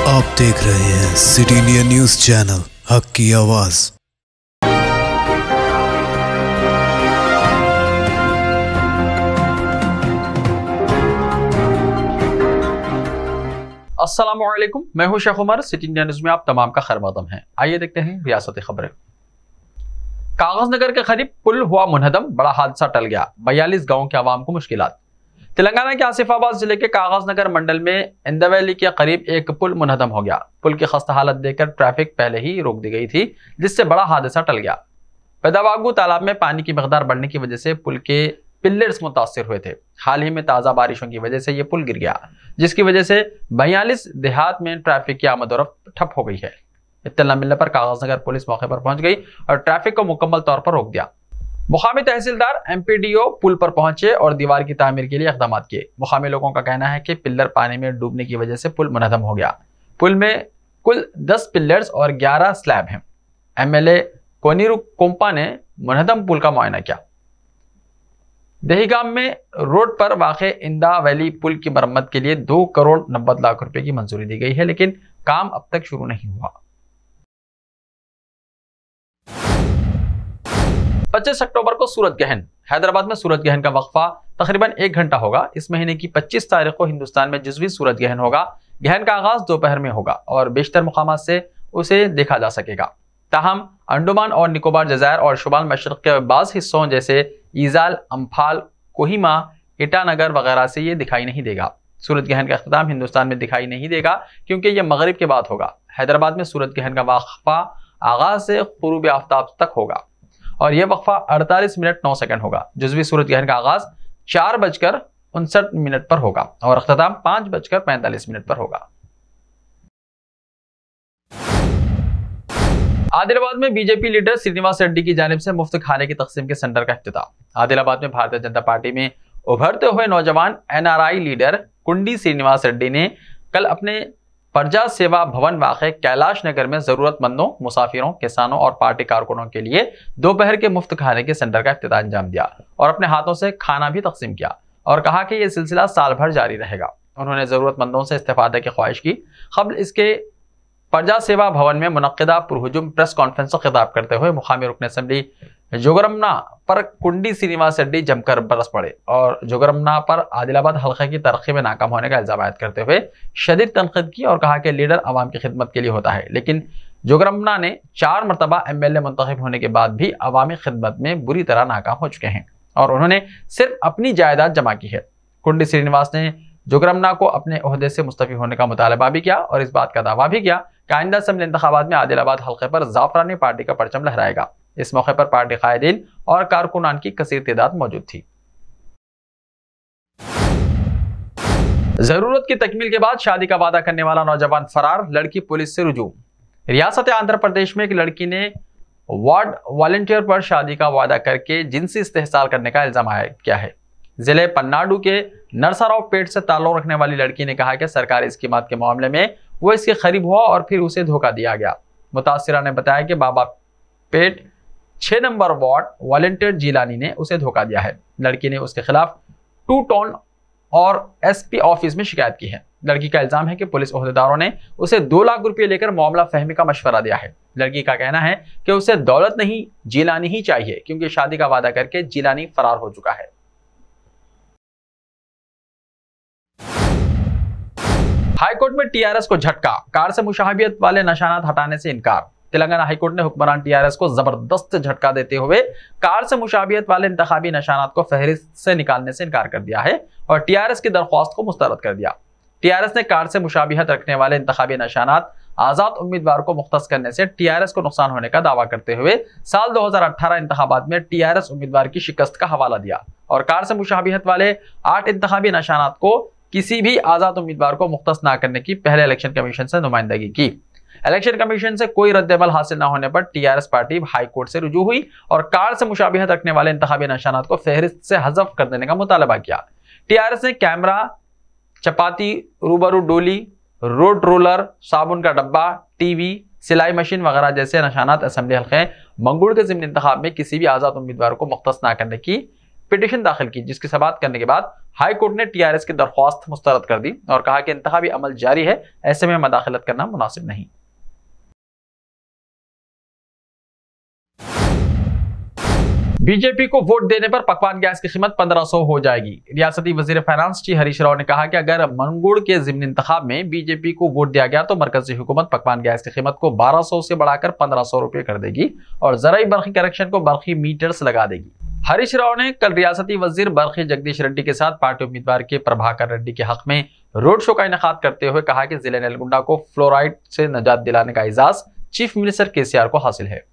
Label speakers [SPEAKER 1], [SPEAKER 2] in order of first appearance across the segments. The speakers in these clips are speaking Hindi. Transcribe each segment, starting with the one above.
[SPEAKER 1] आप देख रहे हैं सिटी इंडिया न्यूज चैनल, हक की आवाज।
[SPEAKER 2] अस्सलामुअलैकुम, मैं हूं Sheikh Umar. City India news में आप तमाम का खैर मकदम है। आइए देखते हैं रियासती खबरें। कागज नगर के करीब पुल हुआ मुनहदम, बड़ा हादसा टल गया, 42 गांव के आवाम को मुश्किलात। तेलंगाना के आसिफाबाद जिले के कागज नगर मंडल में इंदवैली के करीब एक पुल मुनहदम हो गया। पुल की खस्ता हालत देखकर ट्रैफिक पहले ही रोक दी गई थी, जिससे बड़ा हादसा टल गया। पैदावागू तालाब में पानी की मकदार बढ़ने की वजह से पुल के पिल्लर्स मुतासिर हुए थे। हाल ही में ताज़ा बारिशों की वजह से यह पुल गिर गया, जिसकी वजह से 42 देहात में ट्रैफिक की आमदोरफ्त ठप हो गई है। इत्तला मिलने पर कागज नगर पुलिस मौके पर पहुंच गई और ट्रैफिक को मुकम्मल तौर पर रोक दिया। मुकामी तहसीलदार MPDO पुल पर पहुंचे और दीवार की तामीर के लिए इक़दाम किए। मुकामी लोगों का कहना है कि पिल्लर पानी में डूबने की वजह से पुल मुनहदम हो गया। पुल में कुल 10 पिल्लर्स और 11 स्लैब हैं। MLA कोनीरू कोम्पा ने मुनहदम पुल का मुआयना किया। दहीगाम में रोड पर वाक़े इंदा वैली पुल की मरम्मत के लिए 2 करोड़ 90 लाख रुपए की मंजूरी दी गई है, लेकिन काम अब तक शुरू नहीं हुआ। 25 अक्टूबर को सूरज ग्रहण। हैदराबाद में सूरज ग्रहण का वक्फा तकरीबन 1 घंटा होगा। इस महीने की 25 तारीख को हिंदुस्तान में जुज़वी सूरज ग्रहण होगा। ग्रहण का आगाज दोपहर में होगा और बेशतर मुकामात से उसे देखा जा सकेगा। ताहम अंडमान और निकोबार जज़ायर और शुमाल मशरक़ के बाज़ हिस्सों जैसे ईजाल, अम्फाल, कोहिमा, ईटानगर वगैरह से ये दिखाई नहीं देगा। सूरज ग्रहण का इख्तिताम हिंदुस्तान में दिखाई नहीं देगा क्योंकि यह मगरिब के बाद होगा। हैदराबाद में सूरज ग्रहण का वक्फा आगाज से ग़ुरूब आफ्ताब तक होगा और यह वक्फा 48 मिनट 9 सेकंड होगा। जुज़वी सूरज ग्रहण का आगाज 4:59 पर होगा और इख्तिताम 5:45 पर होगा। आदिलाबाद में बीजेपी लीडर श्रीनिवास रेड्डी की जानिब से मुफ्त खाने की तकसीम के सेंटर का इफ्तिताह। आदिलाबाद में भारतीय जनता पार्टी में उभरते हुए नौजवान NRI लीडर कुंडी श्रीनिवास रेड्डी ने कल अपने प्रजा सेवा भवन वाक़े कैलाश नगर में जरूरतमंदों, मुसाफिरों, किसानों और पार्टी कारकुनों के लिए दोपहर के मुफ्त खाने के सेंटर का इफ्तिताह अंजाम दिया और अपने हाथों से खाना भी तकसीम किया और कहा कि यह सिलसिला साल भर जारी रहेगा। उन्होंने जरूरतमंदों से इस्तेफादे की ख्वाहिश की। कबल इसके प्रजा सेवा भवन में मुनक्किदा पुरहुजुम प्रेस कॉन्फ्रेंस से खिताब करते हुए मुकामी रुकन असेंबली जोगरमना पर कुंडी श्रीनिवास रेड्डी जमकर बरस पड़े और जोगरमना पर आदिलाबाद हल्के की तरक्की में नाकाम होने का इल्जाम आयद करते हुए शदीद तनकीद की और कहा कि लीडर आवाम की खिदमत के लिए होता है, लेकिन जोगरमना ने 4 मरतबा MLA मुंतखब होने के बाद भी अवामी खिदमत में बुरी तरह नाकाम हो चुके हैं और उन्होंने सिर्फ अपनी जायदाद जमा की है। कुंडी श्रीनिवास ने जोगरमना को अपने ओहदे से मुस्तफी होने का मुतालबा भी किया और इस बात का दावा भी किया कि आइंदा असेंबली इंतखाबात में आदिलाबाद हल्के पर जाफरानी पार्टी का परचम लहराएगा। इस मौके पर पार्टी कायदीन और कारकुनान की कसीर तादाद मौजूद थी। जरूरत की तकमील के बाद शादी का वादा करने वाला नौजवान फरार, लड़की पुलिस से रुजू। रियासत आंध्र प्रदेश में एक लड़की ने वार्ड वॉलंटियर पर शादी का वादा करके जिनसी इस्तेहसाल करने का इल्जाम आयद किया है। जिले पन्नाडु के नरसराव पेट से ताल्लुक रखने वाली लड़की ने कहा कि सरकारी स्कीमात के मामले में वो इसके करीब हुआ और फिर उसे धोखा दिया गया। मुतासिरा ने बताया कि बाबा पेट 6 नंबर वार्ड वॉलंटियर जिलानी ने उसे धोखा दिया है। लड़की ने उसके खिलाफ 2 टाउन और SP ऑफिस में शिकायत की है। लड़की का इल्जाम है कि पुलिस ओहदेदारों ने उसे 2 लाख रुपए लेकर मामला फहमी का मशवरा दिया है। लड़की का कहना है कि उसे दौलत नहीं, जिलानी ही चाहिए क्योंकि शादी का वादा करके जिलानी फरार हो चुका है। हाईकोर्ट में TRS को झटका, कार से मुशाहबियत वाले निशानात हटाने से इनकार। तेलंगाना हाईकोर्ट ने हुक्मरान TRS को जबरदस्त झटका देते हुए कार से मुशाबियत वाले इंतखाबी निशानात को फहरिस्त से निकालने से इनकार कर दिया है और TRS की दरख्वास्त को मुस्तरद कर दिया। TRS ने कार से मुशाबियत रखने वाले इंतखाबी निशानात आजाद उम्मीदवार को मुख्तस करने से TRS को नुकसान होने का दावा करते हुए साल 2018 इंतखाबात में TRS उम्मीदवार की शिकस्त का हवाला दिया और कार से मुशाबियत वाले 8 इंतखाबी निशानात को किसी भी आजाद उम्मीदवार को मुख्तस न करने की पहले इलेक्शन कमीशन से नुमाइंदगी की। इलेक्शन कमीशन से कोई रद्द-ए-अमल हासिल न होने पर TRS पार्टी हाई कोर्ट से रुजू हुई और कार से मुशाबिहत रखने वाले इंतखाबी निशानात को फहरिस्त से हज़फ कर देने का मुतालबा किया। TRS ने कैमरा, चपाती, रूबरू डोली, रोड रोलर, साबुन का डब्बा, TV, सिलाई मशीन वगैरह जैसे निशानात असेंबली हल्के मंगुड़ के ज़िम्नी इंतखाब में किसी भी आज़ाद उम्मीदवार को मुख्तस न करने की पिटीशन दाखिल की, जिसकी समाअत करने के बाद हाई कोर्ट ने टीआरएस की दरख्वास्त मुस्तरद कर दी और कहा कि इंतखाबी अमल जारी है, ऐसे में मदाखलत करना मुनासिब नहीं। बीजेपी को वोट देने पर पकवान गैस की कीमत 1500 हो जाएगी। रियासती वजीर फाइनेंस टी हरीश राव ने कहा कि अगर मंगुड़ के ज़िमनी इंतखाब में बीजेपी को वोट दिया गया तो मरकजी हुकूमत पकवान गैस की कीमत को 1200 से बढ़ाकर 1500 रुपये कर देगी और जराई बर्फी कनेक्शन को बर्फी मीटर्स लगा देगी। हरीश राव ने कल रियासती वजीर बर्फी जगदीश रेड्डी के साथ पार्टी उम्मीदवार के प्रभाकर रेड्डी के हक में रोड शो का इनेकाद करते हुए कहा कि जिले नलगुंडा को फ्लोराइड से निजात दिलाने का एजाज चीफ मिनिस्टर केसीआर को हासिल है।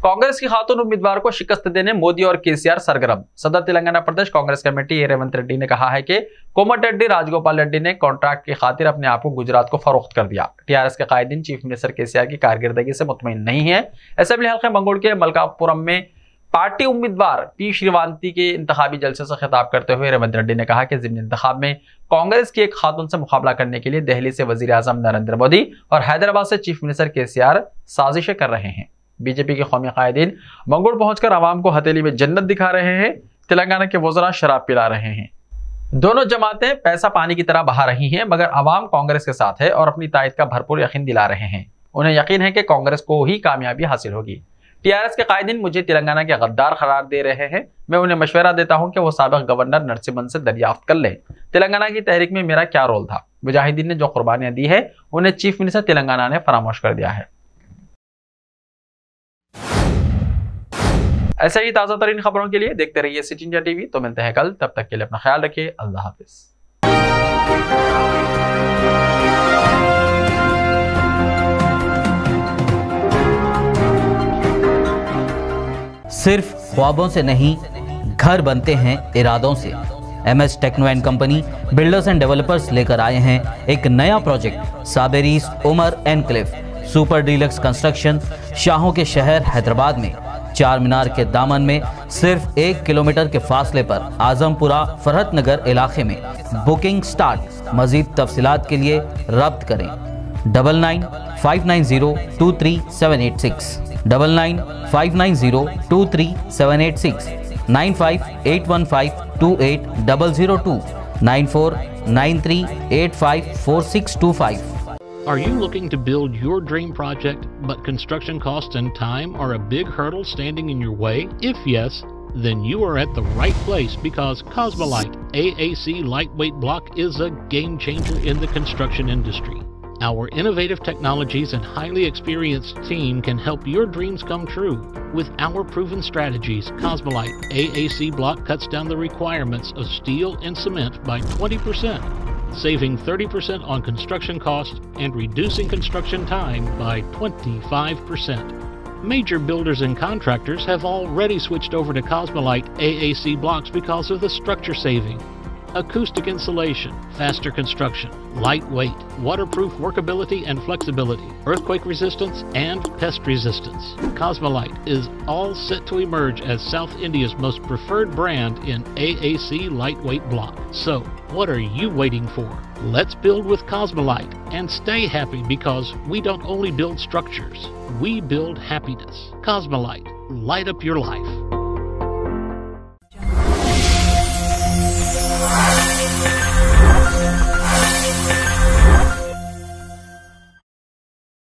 [SPEAKER 2] कांग्रेस की खातून उम्मीदवार को शिकस्त देने मोदी और केसीआर सरगर्म। सदर तेलंगाना प्रदेश कांग्रेस कमेटी रेवंत रेड्डी ने कहा है कि कोमटिरेड्डी राजगोपाल रेड्डी ने कॉन्ट्रैक्ट की खातिर अपने आप को गुजरात को फरोख्त कर दिया। टीआरएस के कायदीन चीफ मिनिस्टर केसीआर की कारकर्दगी से मुतमईन नहीं है। असेंबली हल्के मंगुड़ के मलकापुरम में पार्टी उम्मीदवार पी श्रीवांती के इंतखाबी जलसे से खिताब करते हुए रेवंत रेड्डी ने कहा कि ज़िमनी इंतखाब में कांग्रेस की एक खातून से मुकाबला करने के लिए दिल्ली से वजीर आजम नरेंद्र मोदी और हैदराबाद से चीफ मिनिस्टर केसीआर साजिशें कर रहे हैं। बीजेपी के कौमी कायदीन मंगुड़ पहुंचकर आवाम को हथेली में जन्नत दिखा रहे हैं। तेलंगाना के वज़रा शराब पिला रहे हैं। दोनों जमातें पैसा पानी की तरह बहा रही हैं, मगर आवाम कांग्रेस के साथ है और अपनी तायद का भरपूर यकीन दिला रहे हैं। उन्हें यकीन है कि कांग्रेस को ही कामयाबी हासिल होगी। टीआरएस के कायदीन मुझे तेलंगाना के गद्दार करार दे रहे हैं। मैं उन्हें मशवरा देता हूं कि वो साबिक गवर्नर नरसिम्हन से दरियाफ्त कर लें तेलंगाना की तहरीक में मेरा क्या रोल था। मुजाहिदीन ने जो कुर्बानियां दी है उन्हें चीफ मिनिस्टर तेलंगाना ने फरामोश कर दिया है। ऐसे ही ताज़ा तरीन खबरों के लिए देखते रहिए सिटी इंडिया टीवी। तो मिलते हैं कल, तब तक के लिए अपना ख्याल रखिए। अल्लाह हाफिज।
[SPEAKER 3] सिर्फ ख्वाबों से नहीं, घर बनते हैं इरादों से। MS techno and company builders and developers लेकर आए हैं एक नया प्रोजेक्ट साबेरीज Umar enclave super deluxe construction. शाहों के शहर हैदराबाद में चार मीनार के दामन में सिर्फ 1 किलोमीटर के फासले पर आजमपुरा फरहत नगर इलाके में बुकिंग स्टार्ट। मजीद तफसीलात के लिए रब्त करें 9959023786 9959023786 9581528002 9493854625।
[SPEAKER 4] Are you looking to build your dream project, but construction costs and time are a big hurdle standing in your way? If yes, then you are at the right place, because Cosmolite AAC lightweight block is a game changer in the construction industry. Our innovative technologies and highly experienced team can help your dreams come true. With our proven strategies, Cosmolite AAC block cuts down the requirements of steel and cement by 20%. Saving 30% on construction costs and reducing construction time by 25%. Major builders and contractors have already switched over to Cosmolite AAC blocks because of the structure saving. Acoustic insulation, faster construction, lightweight, waterproof workability and flexibility, earthquake resistance and pest resistance. Cosmolite is all set to emerge as South India's most preferred brand in AAC lightweight block. So, what are you waiting for? Let's build with Cosmolite and stay happy, because we don't only build structures, we build happiness. Cosmolite, light up your life.